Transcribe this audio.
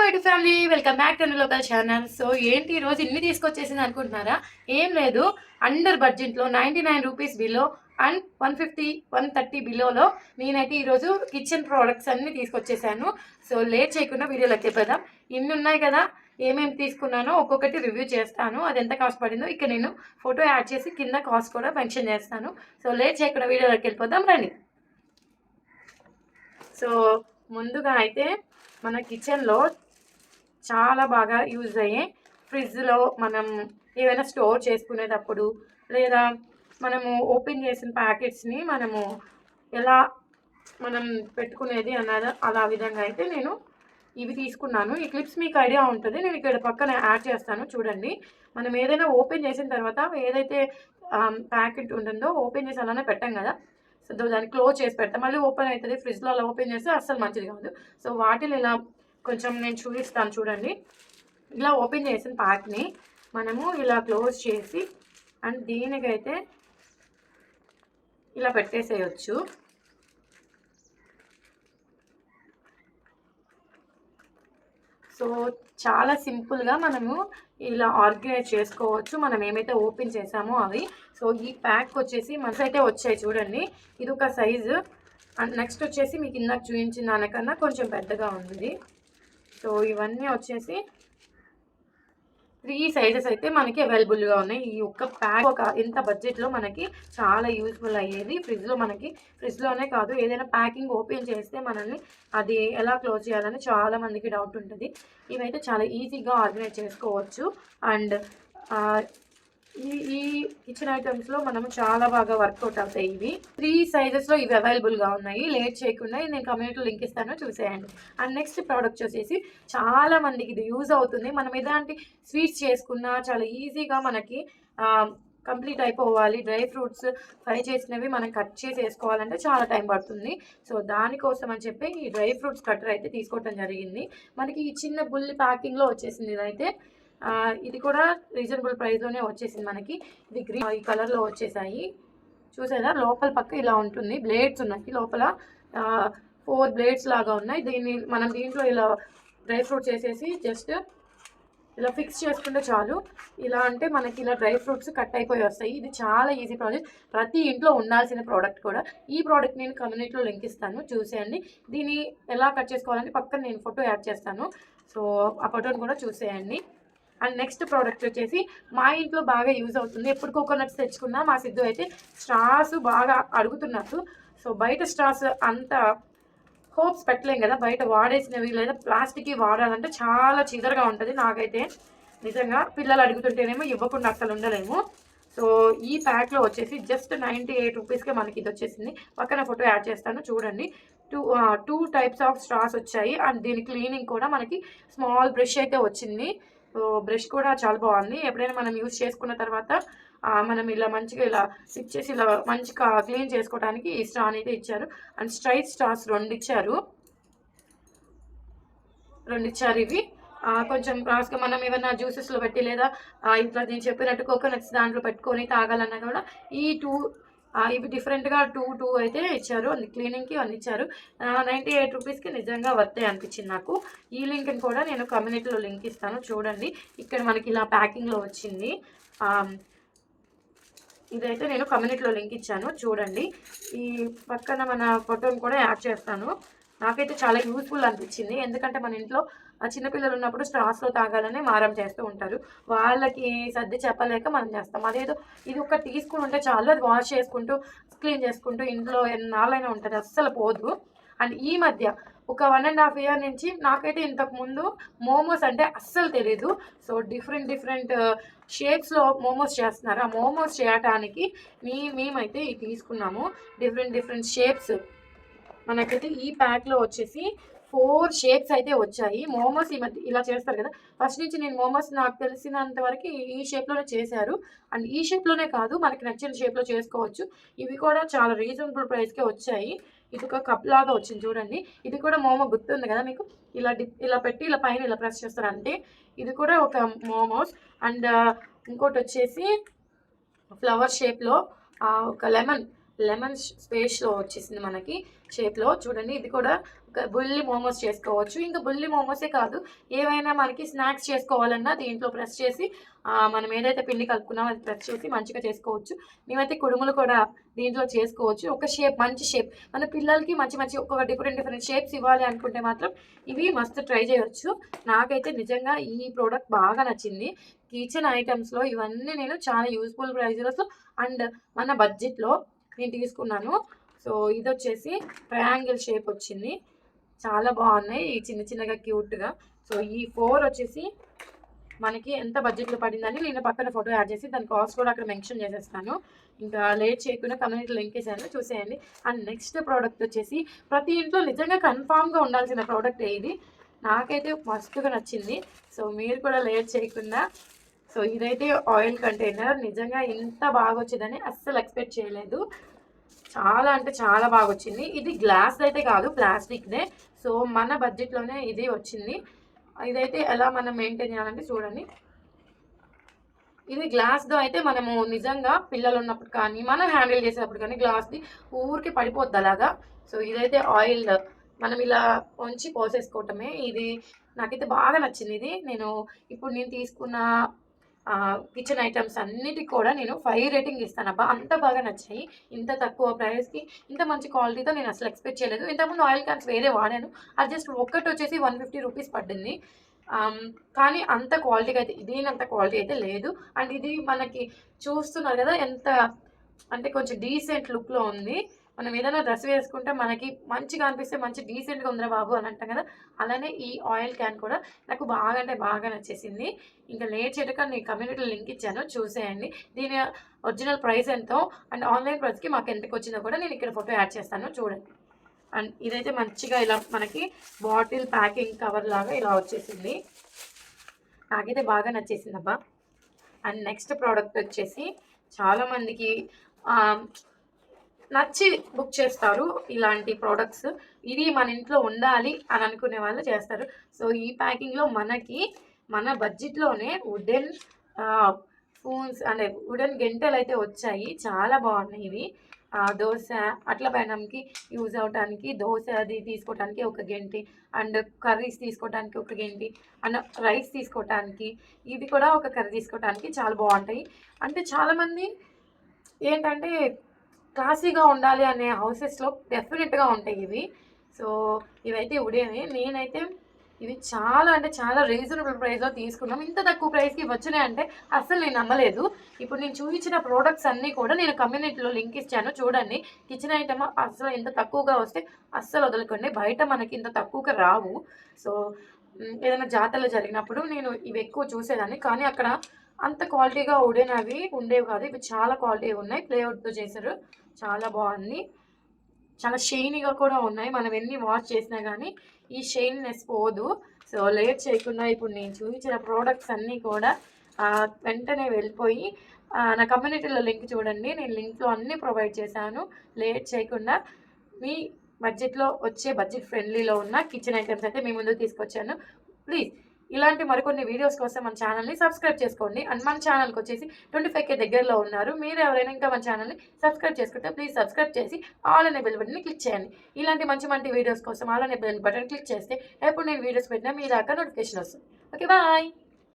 YouTube family, welcome back to local channel. So ఏంటి ఈరోజు ఇన్ని తీసుకొచ్చేసింది అనుకుంటున్నారా? ఏం లేదు, అండర్ బడ్జెట్లో 99 రూపీస్ బిలో అండ్ 150 130 బిలోలో నేనైతే ఈరోజు కిచెన్ ప్రోడక్ట్స్ అన్నీ తీసుకొచ్చేసాను. సో లేట్ చేయకుండా వీడియోలోకి వెళ్ళిపోదాం. ఇన్ని ఉన్నాయి కదా, ఏమేమి తీసుకున్నానో ఒక్కొక్కటి రివ్యూ చేస్తాను. అది ఎంత కాస్ట్ పడిందో ఇక్కడ నేను ఫోటో యాడ్ చేసి కింద కాస్ట్ కూడా మెన్షన్ చేస్తాను. సో లేట్ చేయకుండా వీడియోలోకి వెళ్ళిపోదాం రండి. సో ముందుగా అయితే మన కిచెన్లో చాలా బాగా యూజ్ అయ్యే ఫ్రిడ్జ్లో మనం ఏదైనా స్టోర్ చేసుకునేటప్పుడు లేదా మనము ఓపెన్ చేసిన ప్యాకెట్స్ని మనము ఎలా మనం పెట్టుకునేది అన్నది అలా విధంగా అయితే నేను ఇవి తీసుకున్నాను. ఈ క్లిప్స్ మీకు ఐడియా ఉంటుంది, నేను ఇక్కడ పక్కన యాడ్ చేస్తాను చూడండి. మనం ఏదైనా ఓపెన్ చేసిన తర్వాత ఏదైతే ప్యాకెట్ ఉంటుందో ఓపెన్ చేసి అలానే పెట్టాం కదా, సో దాన్ని క్లోజ్ చేసి పెడతాం, మళ్ళీ ఓపెన్ అవుతుంది. ఫ్రిడ్జ్లో అలా ఓపెన్ చేస్తే అస్సలు మంచిది కాదు. సో వాటిని ఇలా కొంచెం నేను చూపిస్తాను చూడండి. ఇలా ఓపెన్ చేసిన ప్యాక్ని మనము ఇలా క్లోజ్ చేసి అండ్ దీనికైతే ఇలా పెట్టేసేయచ్చు. సో చాలా సింపుల్గా మనము ఇలా ఆర్గనైజ్ చేసుకోవచ్చు మనం ఏమైతే ఓపెన్ చేసామో అవి. సో ఈ ప్యాక్ వచ్చేసి మనసు అయితే వచ్చాయి చూడండి, ఇది ఒక సైజు. అండ్ నెక్స్ట్ వచ్చేసి మీకు ఇందాక చూపించిన దానికన్నా కొంచెం పెద్దగా ఉంది. సో ఇవన్నీ వచ్చేసి 3 సైజెస్ అయితే మనకి అవైలబుల్గా ఉన్నాయి. ఈ ఒక్క ప్యాక్ ఒక ఇంత బడ్జెట్లో మనకి చాలా యూస్ఫుల్ అయ్యేది. ఫ్రిడ్జ్లోనే కాదు, ఏదైనా ప్యాకింగ్ ఓపెన్ చేస్తే మనల్ని అది ఎలా క్లోజ్ చేయాలని చాలా మందికి డౌట్ ఉంటుంది. ఇవైతే చాలా ఈజీగా ఆర్గనైజ్ చేసుకోవచ్చు. అండ్ ఈ కిచెన్ ఐటమ్స్లో మనము చాలా బాగా వర్కౌట్ అవుతాయి. ఇవి 3 సైజెస్లో ఇవి అవైలబుల్గా ఉన్నాయి. లేట్ చేయకుండా నేను కమ్యూనిటీలో లింక్ ఇస్తాను, చూసేయండి. అండ్ నెక్స్ట్ ప్రోడక్ట్ వచ్చేసి చాలా మందికి ఇది యూజ్ అవుతుంది. మనం ఎలాంటి స్వీట్స్ చేసుకున్నా చాలా ఈజీగా మనకి కంప్లీట్ అయిపోవాలి. డ్రై ఫ్రూట్స్ ఫ్రై చేసినవి మనం కట్ చేసి వేసుకోవాలంటే చాలా టైం పడుతుంది. సో దానికోసం అని చెప్పి ఈ డ్రై ఫ్రూట్స్ కట్టర్ అయితే తీసుకోవటం జరిగింది. మనకి ఈ చిన్న బుల్లి ప్యాకింగ్లో వచ్చేసింది. ఇదైతే ఇది కూడా రీజనబుల్ ప్రైస్లోనే వచ్చేసింది మనకి. ఇది గ్రీన్ ఈ కలర్లో వచ్చేసాయి, చూసారా? లోపల పక్క ఇలా ఉంటుంది, బ్లేడ్స్ ఉన్నాయి లోపల, 4 బ్లేడ్స్ లాగా ఉన్నాయి. మనం దీంట్లో ఇలా డ్రై ఫ్రూట్స్ వేసేసి జస్ట్ ఇలా ఫిక్స్ చేసుకుంటే చాలు. ఇలా అంటే మనకి ఇలా డ్రై ఫ్రూట్స్ కట్ అయిపోయి వస్తాయి. ఇది చాలా ఈజీ ప్రాజెక్ట్, ప్రతి ఇంట్లో ఉండాల్సిన ప్రోడక్ట్ కూడా. ఈ ప్రోడక్ట్ నేను కమ్యూనిటీలో లింక్ ఇస్తాను, చూసేయండి. దీన్ని ఎలా కట్ చేసుకోవాలని పక్కన నేను ఫోటో యాడ్ చేస్తాను. సో ఆ ఫోటోని కూడా చూసేయండి. అండ్ నెక్స్ట్ ప్రోడక్ట్ వచ్చేసి మా ఇంట్లో బాగా యూజ్ అవుతుంది. ఎప్పుడు కోకోనట్స్ తెచ్చుకున్నా మా సిద్ధు అయితే స్ట్రాస్ బాగా అడుగుతున్నారు. సో బయట స్ట్రాస్ అంత హోప్స్ పెట్టలేం కదా, బయట వాడేసినవి లేదా ప్లాస్టిక్ వాడాలంటే చాలా చిదరగా ఉంటుంది. నాకైతే నిజంగా పిల్లలు అడుగుతుంటేనేమో ఇవ్వకుండా అసలు ఉండలేము. సో ఈ ప్యాక్లో వచ్చేసి జస్ట్ 98 రూపీస్కే మనకి ఇది వచ్చేసింది. పక్కన ఫోటో యాడ్ చేస్తాను చూడండి. టూ టైప్స్ ఆఫ్ స్ట్రాస్ వచ్చాయి. అండ్ దీని క్లీనింగ్ కూడా మనకి స్మాల్ బ్రష్ అయితే వచ్చింది. సో బ్రష్ కూడా చాలా బాగుంది. ఎప్పుడైనా మనం యూజ్ చేసుకున్న తర్వాత మనం ఇలా మంచిగా ఇలా స్టిచ్ చేసి ఇలా మంచిగా క్లీన్ చేసుకోవడానికి ఈ స్ట్రా అయితే ఇచ్చారు. అండ్ స్ట్రైట్ స్ట్రాస్ 2 ఇచ్చారు. ఇవి కొంచెం క్రాస్గా మనం ఏమైనా జ్యూసెస్లో పెట్టి లేదా ఇట్లా నేను చెప్పినట్టు కోకోనట్స్ దాంట్లో పెట్టుకొని తాగాలన్నా కూడా ఈ ఇవి డిఫరెంట్గా 2 అయితే ఇచ్చారు. అన్ని క్లీనింగ్కి అన్ని ఇచ్చారు. 98 రూపీస్కి నిజంగా వర్తే అనిపించింది నాకు. ఈ లింక్ని కూడా నేను కమ్యూనిటీలో లింక్ ఇస్తాను చూడండి. ఇక్కడ మనకి ఇలా ప్యాకింగ్లో వచ్చింది. ఇదైతే నేను కమ్యూనిటీలో లింక్ ఇచ్చాను చూడండి. ఈ పక్కన మన ఫోటోని కూడా యాడ్ చేస్తాను. నాకైతే చాలా యూస్ఫుల్ అనిపించింది, ఎందుకంటే మన ఇంట్లో చిన్నపిల్లలు ఉన్నప్పుడు స్ట్రాస్లో తాగాలని మారం చేస్తూ ఉంటారు. వాళ్ళకి సర్ది చెప్పలేక మనం చేస్తాం. అదేదో ఇది ఒక తీసుకుని ఉంటే చాలు, అది వాష్ చేసుకుంటూ క్లీన్ చేసుకుంటూ ఇంట్లో ఎన్నాళ్ళైనా ఉంటుంది, అస్సలు పోదు. అండ్ ఈ మధ్య ఒక 1.5 ఇయర్ నుంచి నాకైతే ఇంతకుముందు మోమోస్ అంటే అస్సలు తెలీదు. సో డిఫరెంట్ షేప్స్లో మోమోస్ చేస్తున్నారు. ఆ మోమోస్ చేయటానికి మేమైతే ఇది తీసుకున్నాము. డిఫరెంట్ షేప్స్ మనకైతే ఈ ప్యాక్లో వచ్చేసి 4 షేప్స్ అయితే వచ్చాయి. మోమోస్ ఈ మధ్య ఇలా చేస్తారు కదా, ఫస్ట్ నుంచి నేను మోమోస్ నాకు తెలిసినంత వరకు ఈ షేప్లోనే చేశారు. అండ్ ఈ షేప్లోనే కాదు, మనకి నచ్చిన షేప్లో చేసుకోవచ్చు. ఇవి కూడా చాలా రీజనబుల్ ప్రైస్కే వచ్చాయి. ఇది ఒక కప్ లాగా వచ్చింది చూడండి. ఇది కూడా మోమో గుర్తుంది కదా మీకు, ఇలా పెట్టి ఇలా పైన ఇలా ప్రెస్ చేస్తారు అంటే ఇది కూడా ఒక మోమోస్. అండ్ ఇంకోటి వచ్చేసి ఫ్లవర్ షేప్లో ఒక లెమన్ లెమన్ స్పేస్లో వచ్చేసింది మనకి షేప్లో. చూడండి ఇది కూడా ఒక బుల్లి మోమోస్ చేసుకోవచ్చు. ఇంకా బుల్లి మోమోసే కాదు, ఏవైనా మనకి స్నాక్స్ చేసుకోవాలన్నా దీంట్లో ప్రెస్ చేసి మనం ఏదైతే పిండి కలుపుకున్నామో అది ప్రెస్ చేసి మంచిగా చేసుకోవచ్చు. మేమైతే కుడుములు కూడా దీంట్లో చేసుకోవచ్చు. ఒక షేప్, మంచి షేప్, మన పిల్లలకి మంచి మంచి ఒక డిఫరెంట్ షేప్స్ ఇవ్వాలి అనుకుంటే మాత్రం ఇవి మస్తు ట్రై చేయొచ్చు. నాకైతే నిజంగా ఈ ప్రోడక్ట్ బాగా నచ్చింది. కిచెన్ ఐటమ్స్లో ఇవన్నీ నేను చాలా యూస్ఫుల్ ప్రైజెస్లో అండ్ మన బడ్జెట్లో నేను తీసుకున్నాను. సో ఇది వచ్చేసి ట్రయాంగిల్ షేప్ వచ్చింది, చాలా బాగున్నాయి ఈ చిన్న చిన్నగా క్యూట్గా. సో ఈ 4 వచ్చేసి మనకి ఎంత బడ్జెట్లో పడిందని నేను పక్కన ఫోటో యాడ్ చేసి దాని కాస్ట్ కూడా అక్కడ మెన్షన్ చేసేస్తాను. ఇంకా లేట్ చేయకుండా కమ్యూనిటీ లింక్ వేసాను, చూసేయండి. అండ్ నెక్స్ట్ ప్రోడక్ట్ వచ్చేసి ప్రతి ఇంట్లో నిజంగా కన్ఫామ్గా ఉండాల్సిన ప్రోడక్ట్ ఇది, నాకైతే మస్తుగా నచ్చింది. సో మీరు కూడా లేట్ చేయకుండా, సో ఇదైతే ఆయిల్ కంటైనర్. నిజంగా ఇంత బాగా వచ్చిందని అస్సలు ఎక్స్పెక్ట్ చేయలేదు. చాలా అంటే చాలా బాగా వచ్చింది. ఇది గ్లాస్ అయితే కాదు, ప్లాస్టిక్దే. సో మన బడ్జెట్లోనే ఇది వచ్చింది. ఇదైతే ఎలా మనం మెయింటైన్ చేయాలంటే చూడండి, ఇది గ్లాస్తో అయితే మనము నిజంగా పిల్లలు ఉన్నప్పుడు కానీ మనం హ్యాండిల్ చేసేటప్పుడు కానీ గ్లాస్ది ఊరికి పడిపోద్ది అలాగా. సో ఇదైతే ఆయిల్ మనం ఇలా ఉంచి పోసేసుకోవటమే. ఇది నాకైతే బాగా నచ్చింది. ఇది ఇప్పుడు నేను తీసుకున్న కిచెన్ ఐటమ్స్ అన్నిటికి కూడా నేను 5 రేటింగ్ ఇస్తాను అబ్బా, అంత బాగా నచ్చాయి. ఇంత తక్కువ ప్రైస్కి ఇంత మంచి క్వాలిటీతో నేను అసలు ఎక్స్పెక్ట్ చేయలేదు. ఇంతకుముందు ఆయిల్ క్యాన్స్ వేరే వాడాను, అది జస్ట్ ఒక్కటి వచ్చేసి 150 రూపీస్ పడింది. కానీ అంత క్వాలిటీగా అయితే దీనంత క్వాలిటీ అయితే లేదు. అండ్ ఇది మనకి చూస్తున్నారు కదా ఎంత అంటే కొంచెం డీసెంట్ లుక్లో ఉంది. మనం ఏదైనా డ్రెస్ వేసుకుంటే మనకి మంచిగా అనిపిస్తే మంచి డీసెంట్గా ఉందిరా బాబు అని అంటాం కదా, అలానే ఈ ఆయిల్ క్యాన్ కూడా నాకు బాగా అంటే బాగా నచ్చేసింది. ఇంకా లేట్ చేయక నేను కమ్యూనిటీలో లింక్ ఇచ్చాను, చూసేయండి. దీని ఒరిజినల్ ప్రైస్ ఎంతో అండ్ ఆన్లైన్ ప్రైస్కి మాకు ఎంతకు వచ్చిందో కూడా నేను ఇక్కడ ఫోటో యాడ్ చేస్తాను, చూడండి. అండ్ ఇదైతే మంచిగా ఇలా మనకి బాటిల్ ప్యాకింగ్ కవర్ లాగా ఇలా వచ్చేసింది, నాకైతే బాగా నచ్చేసింది అబ్బా. అండ్ నెక్స్ట్ ప్రోడక్ట్ వచ్చేసి చాలామందికి నచ్చి బుక్ చేస్తారు ఇలాంటి ప్రోడక్ట్స్. ఇది మన ఇంట్లో ఉండాలి అని అనుకునే వాళ్ళు చేస్తారు. సో ఈ ప్యాకింగ్లో మనకి మన బడ్జెట్లోనే వుడెన్ స్పూన్స్ అంటే వుడెన్ గెంటెలు అయితే వచ్చాయి, చాలా బాగున్నాయి ఇవి. దోశ అట్ల పైనకి యూజ్ అవడానికి, దోశ అది తీసుకోవడానికి ఒక గెంటి, అండ్ కర్రీస్ తీసుకోవడానికి ఒక గెంటి, అండ్ రైస్ తీసుకోవడానికి, ఇది కూడా ఒక కర్రీ తీసుకోవడానికి చాలా బాగుంటాయి. అంటే చాలామంది ఏంటంటే క్లాసీగా ఉండాలి అనే హౌసెస్లో డెఫినెట్గా ఉంటాయి ఇవి. సో ఇవైతే ఉడేవి. నేనైతే ఇవి చాలా అంటే చాలా రీజనబుల్ ప్రైస్లో తీసుకున్నాం. ఇంత తక్కువ ప్రైస్కి వచ్చినాయంటే అస్సలు నేను నమ్మలేదు. ఇప్పుడు నేను చూపించిన ప్రోడక్ట్స్ అన్నీ కూడా నేను కమ్యూనిటీలో లింక్ ఇచ్చాను, చూడండి. కిచెన్ ఐటమ్ అసలు ఇంత తక్కువగా వస్తే అస్సలు వదలకండి, బయట మనకి ఇంత తక్కువగా రావు. సో ఏదైనా జాతరలు జరిగినప్పుడు నేను ఇవి ఎక్కువ చూసేదాన్ని, కానీ అక్కడ అంత క్వాలిటీగా ఉడేనవి ఉండేవి కాదు. ఇవి చాలా క్వాలిటీ ఉన్నాయి, ప్లేవుడ్తో చేశారు, చాలా బాగుంది. చాలా షైనీగా కూడా ఉన్నాయి, మనం ఎన్ని వాష్ చేసినా కానీ ఈ షైనీనెస్ పోదు. సో లేట్ చేయకుండా ఇప్పుడు నేను చూపించిన ప్రోడక్ట్స్ అన్నీ కూడా వెంటనే వెళ్ళిపోయి నా కమ్యూనిటీలో లింక్ చూడండి, నేను లింక్లో అన్నీ ప్రొవైడ్ చేశాను. లేట్ చేయకుండా మీ బడ్జెట్లో వచ్చే బడ్జెట్ ఫ్రెండ్లీలో ఉన్న కిచెన్ ఐటమ్స్ అయితే మీ ముందుకు తీసుకొచ్చాను. ప్లీజ్ ఇలాంటి మరికొన్ని వీడియోస్ కోసం మన ఛానల్ని సబ్స్క్రైబ్ చేసుకోండి. అండ్ మన ఛానల్కి వచ్చేసి 25K దగ్గరలో ఉన్నారు. మీరు ఎవరైనా ఇంకా మన ఛానల్ని సబ్స్క్రైబ్ చేసుకుంటే ప్లీజ్ సబ్స్క్రైబ్ చేసి ఆల్ అనే బెల్ బటన్ని క్లిక్ చేయండి. ఇలాంటి మంచి మంచి వీడియోస్ కోసం ఆల్ అనే బెల్ బటన్ క్లిక్ చేస్తే ఎప్పుడు నేను వీడియోస్ పెట్టినా మీ దాకా నోటిఫికేషన్ వస్తుంది. Okay, bye.